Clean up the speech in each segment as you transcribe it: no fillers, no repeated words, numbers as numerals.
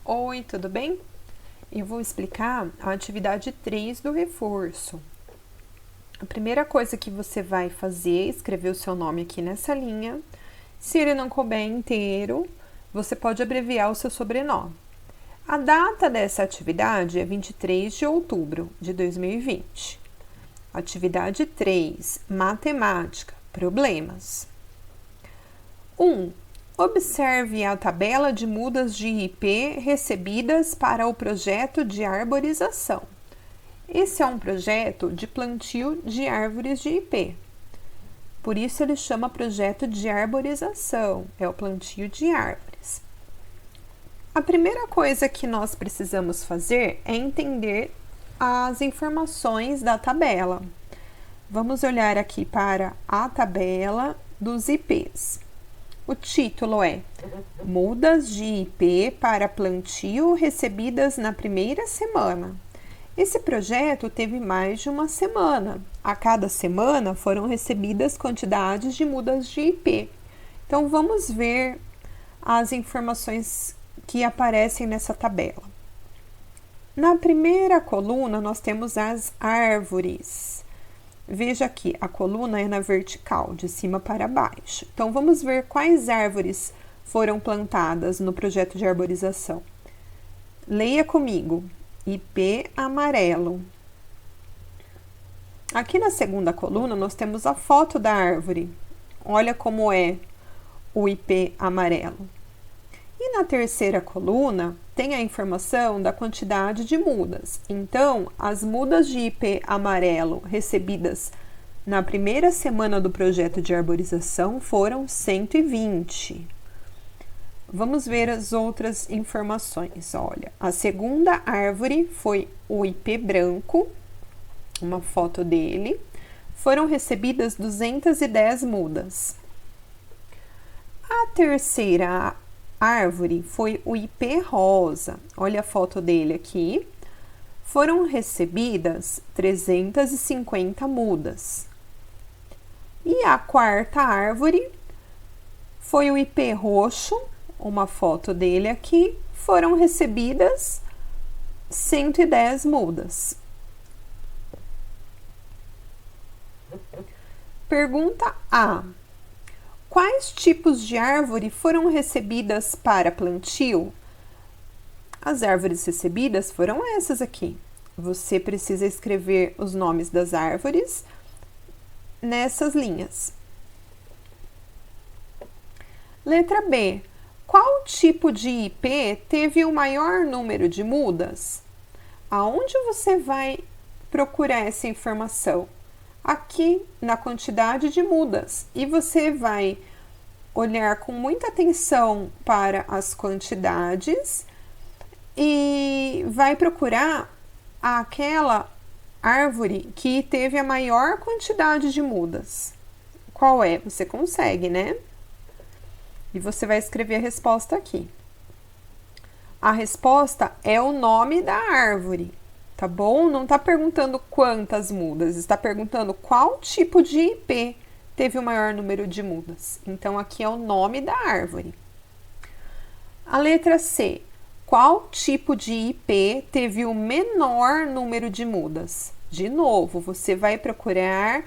Oi, tudo bem? Eu vou explicar a atividade 3 do reforço. A primeira coisa que você vai fazer é escrever o seu nome aqui nessa linha. Se ele não couber inteiro, você pode abreviar o seu sobrenome. A data dessa atividade é 23 de outubro de 2020. Atividade 3, matemática, problemas. 1. Observe a tabela de mudas de IP recebidas para o projeto de arborização. Esse é um projeto de plantio de árvores de IP. Por isso ele chama projeto de arborização, é o plantio de árvores. A primeira coisa que nós precisamos fazer é entender as informações da tabela. Vamos olhar aqui para a tabela dos IPs. O título é Mudas de IP para plantio recebidas na primeira semana. Esse projeto teve mais de uma semana. A cada semana foram recebidas quantidades de mudas de IP. Então, vamos ver as informações que aparecem nessa tabela. Na primeira coluna, nós temos as árvores. Veja aqui, a coluna é na vertical, de cima para baixo. Então, vamos ver quais árvores foram plantadas no projeto de arborização. Leia comigo, IP amarelo. Aqui na segunda coluna, nós temos a foto da árvore. Olha como é o IP amarelo. E na terceira coluna, tem a informação da quantidade de mudas. Então, as mudas de IP amarelo recebidas na primeira semana do projeto de arborização foram 120. Vamos ver as outras informações. Olha, a segunda árvore foi o IP branco, uma foto dele. Foram recebidas 210 mudas. A terceira árvore foi o IP rosa. Olha a foto dele aqui. Foram recebidas 350 mudas. E a quarta árvore foi o IP roxo. Uma foto dele aqui. Foram recebidas 110 mudas. Pergunta A. Quais tipos de árvore foram recebidas para plantio? As árvores recebidas foram essas aqui. Você precisa escrever os nomes das árvores nessas linhas. Letra B. Qual tipo de IP teve o maior número de mudas? Aonde você vai procurar essa informação? Aqui na quantidade de mudas, e você vai olhar com muita atenção para as quantidades e vai procurar aquela árvore que teve a maior quantidade de mudas. Qual é? Você consegue, né? E você vai escrever a resposta aqui. A resposta é o nome da árvore. Tá bom? Não está perguntando quantas mudas, está perguntando qual tipo de IP teve o maior número de mudas. Então, aqui é o nome da árvore. A letra C. Qual tipo de IP teve o menor número de mudas? De novo, você vai procurar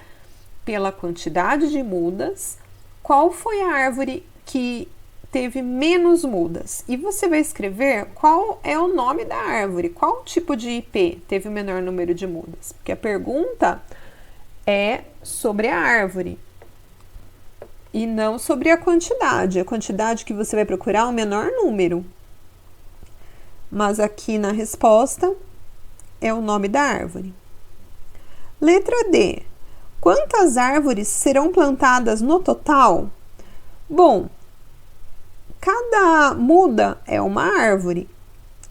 pela quantidade de mudas, qual foi a árvore que teve menos mudas. E você vai escrever qual é o nome da árvore, qual tipo de IP teve o menor número de mudas. Porque a pergunta é sobre a árvore e não sobre a quantidade. A quantidade que você vai procurar é o menor número. Mas aqui na resposta é o nome da árvore. Letra D. Quantas árvores serão plantadas no total? Bom, cada muda é uma árvore.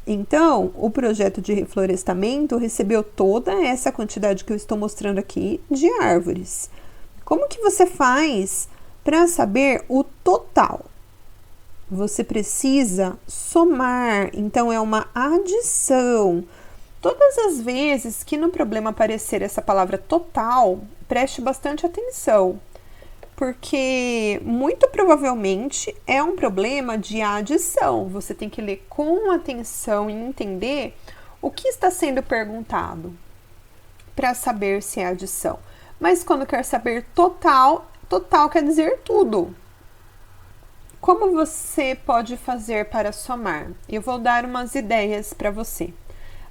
Então, o projeto de reflorestamento recebeu toda essa quantidade que eu estou mostrando aqui de árvores. Como que você faz para saber o total? Você precisa somar, então é uma adição. Todas as vezes que no problema aparecer essa palavra total, preste bastante atenção. porque muito provavelmente é um problema de adição. Você tem que ler com atenção e entender o que está sendo perguntado para saber se é adição. Mas quando quer saber total, total quer dizer tudo. Como você pode fazer para somar? Eu vou dar umas ideias para você.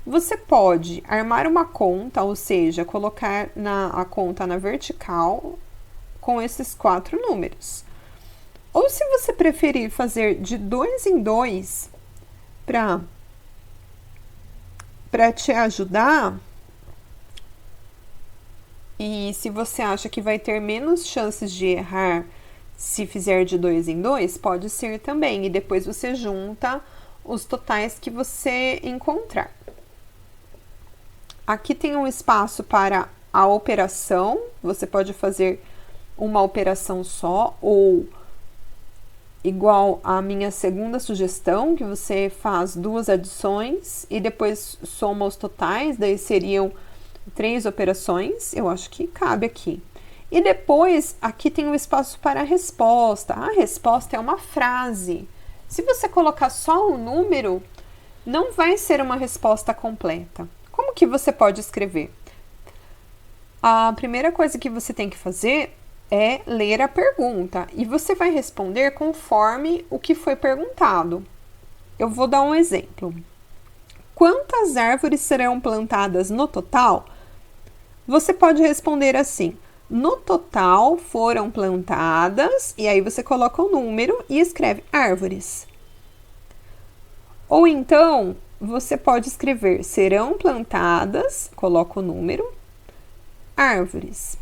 Você pode armar uma conta, ou seja, colocar a conta na vertical com esses 4 números. Ou se você preferir fazer de 2 em 2 para te ajudar, e se você acha que vai ter menos chances de errar se fizer de 2 em 2, pode ser também. E depois você junta os totais que você encontrar. Aqui tem um espaço para a operação. Você pode fazer uma operação só ou igual à minha segunda sugestão, que você faz 2 adições e depois soma os totais, daí seriam 3 operações. Eu acho que cabe aqui. E depois, aqui tem um espaço para a resposta. A resposta é uma frase. Se você colocar só um número, não vai ser uma resposta completa. Como que você pode escrever? A primeira coisa que você tem que fazer é ler a pergunta. E você vai responder conforme o que foi perguntado. Eu vou dar um exemplo. Quantas árvores serão plantadas no total? Você pode responder assim: no total foram plantadas, e aí você coloca o número e escreve árvores. Ou então, você pode escrever serão plantadas, coloca o número, árvores.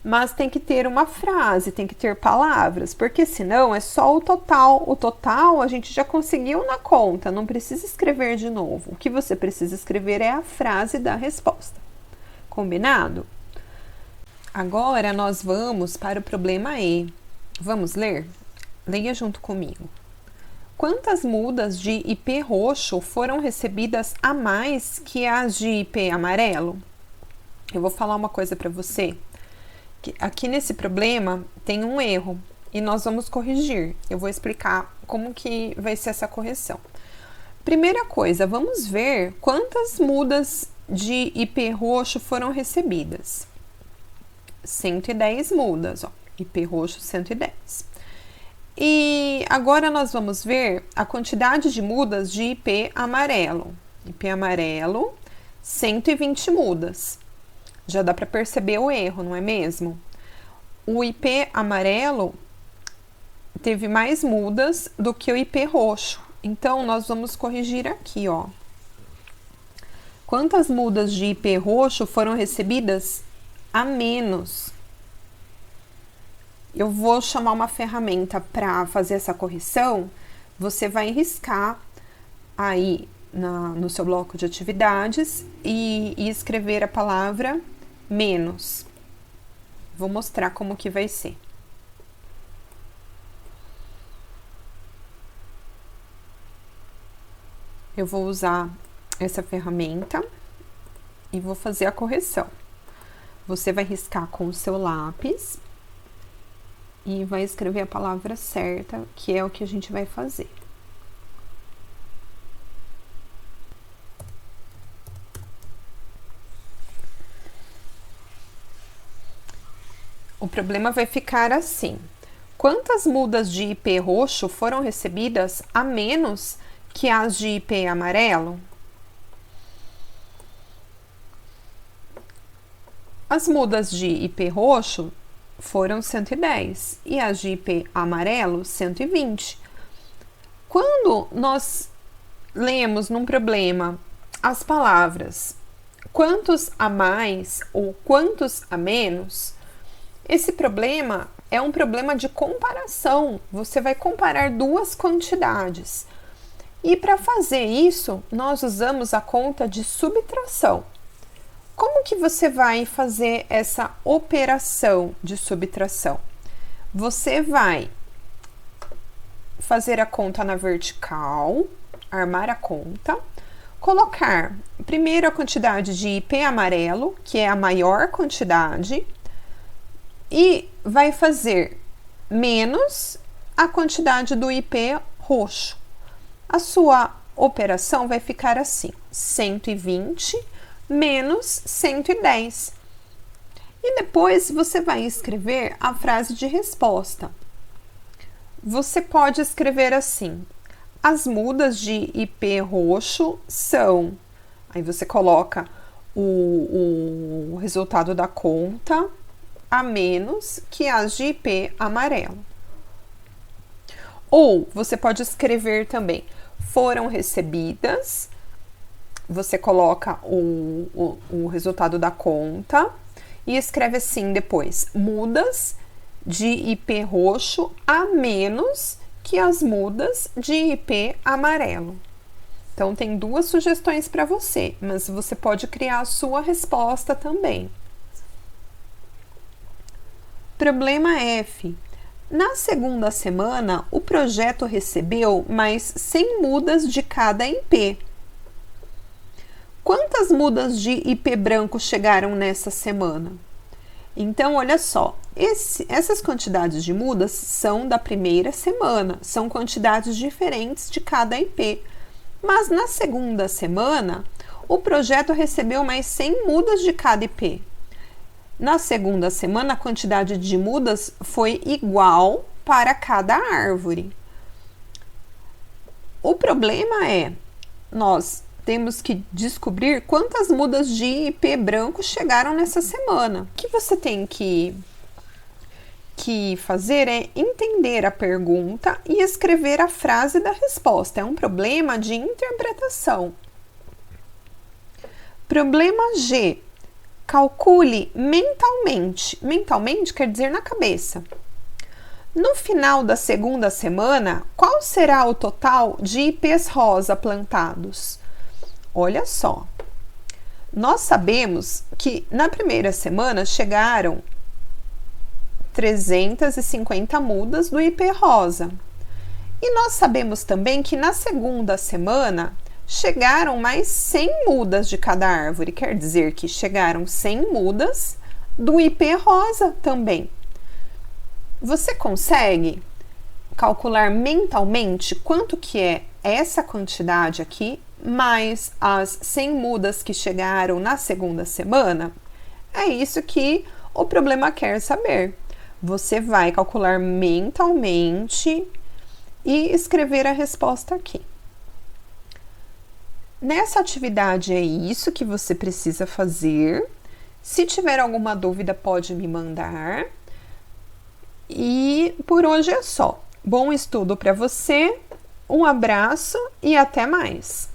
Mas tem que ter uma frase, tem que ter palavras, porque senão é só o total. O total a gente já conseguiu na conta, não precisa escrever de novo. O que você precisa escrever é a frase da resposta. Combinado? Agora nós vamos para o problema E. Vamos ler? Leia junto comigo. Quantas mudas de IP roxo foram recebidas a mais que as de IP amarelo? Eu vou falar uma coisa para você. Que aqui nesse problema tem um erro e nós vamos corrigir. Eu vou explicar como que vai ser essa correção. Primeira coisa, vamos ver quantas mudas de IP roxo foram recebidas. 110 mudas, ó. IP roxo 110. E agora nós vamos ver a quantidade de mudas de IP amarelo. IP amarelo, 120 mudas. Já dá para perceber o erro, não é mesmo? O IP amarelo teve mais mudas do que o IP roxo. Então, nós vamos corrigir aqui, ó. Quantas mudas de IP roxo foram recebidas a menos? Eu vou chamar uma ferramenta para fazer essa correção. Você vai riscar aí no seu bloco de atividades e escrever a palavra menos. Vou mostrar como que vai ser. Eu vou usar essa ferramenta e vou fazer a correção. Você vai riscar com o seu lápis e vai escrever a palavra certa, que é o que a gente vai fazer. O problema vai ficar assim: quantas mudas de IP roxo foram recebidas a menos que as de IP amarelo? As mudas de IP roxo foram 110 e as de IP amarelo 120. Quando nós lemos num problema as palavras quantos a mais ou quantos a menos, esse problema é um problema de comparação. Você vai comparar duas quantidades. E para fazer isso, nós usamos a conta de subtração. Como que você vai fazer essa operação de subtração? Você vai fazer a conta na vertical, armar a conta, colocar primeiro a quantidade de IP amarelo, que é a maior quantidade, e vai fazer menos a quantidade do IP roxo. A sua operação vai ficar assim: 120 menos 110. E depois você vai escrever a frase de resposta. Você pode escrever assim: as mudas de IP roxo são... Aí você coloca o resultado da conta a menos que as de IP amarelo. Ou você pode escrever também: foram recebidas, você coloca o resultado da conta e escreve assim depois: mudas de IP roxo a menos que as mudas de IP amarelo. Então, tem duas sugestões para você, mas você pode criar a sua resposta também. Problema F. Na segunda semana, o projeto recebeu mais 100 mudas de cada IP. Quantas mudas de IP branco chegaram nessa semana? Então, olha só, essas quantidades de mudas são da primeira semana, são quantidades diferentes de cada IP. Mas na segunda semana, o projeto recebeu mais 100 mudas de cada IP. Na segunda semana, a quantidade de mudas foi igual para cada árvore. O problema é, nós temos que descobrir quantas mudas de IP branco chegaram nessa semana. O que você tem que fazer é entender a pergunta e escrever a frase da resposta. É um problema de interpretação. Problema G. Calcule mentalmente. Mentalmente quer dizer na cabeça. No final da segunda semana, qual será o total de IPs rosa plantados? Olha só. Nós sabemos que na primeira semana chegaram 350 mudas do IP rosa. E nós sabemos também que na segunda semana chegaram mais 100 mudas de cada árvore, quer dizer que chegaram 100 mudas do IP rosa também. Você consegue calcular mentalmente quanto que é essa quantidade aqui, mais as 100 mudas que chegaram na segunda semana? É isso que o problema quer saber. Você vai calcular mentalmente e escrever a resposta aqui. Nessa atividade é isso que você precisa fazer. Se tiver alguma dúvida, pode me mandar. E por hoje é só. Bom estudo para você, um abraço e até mais!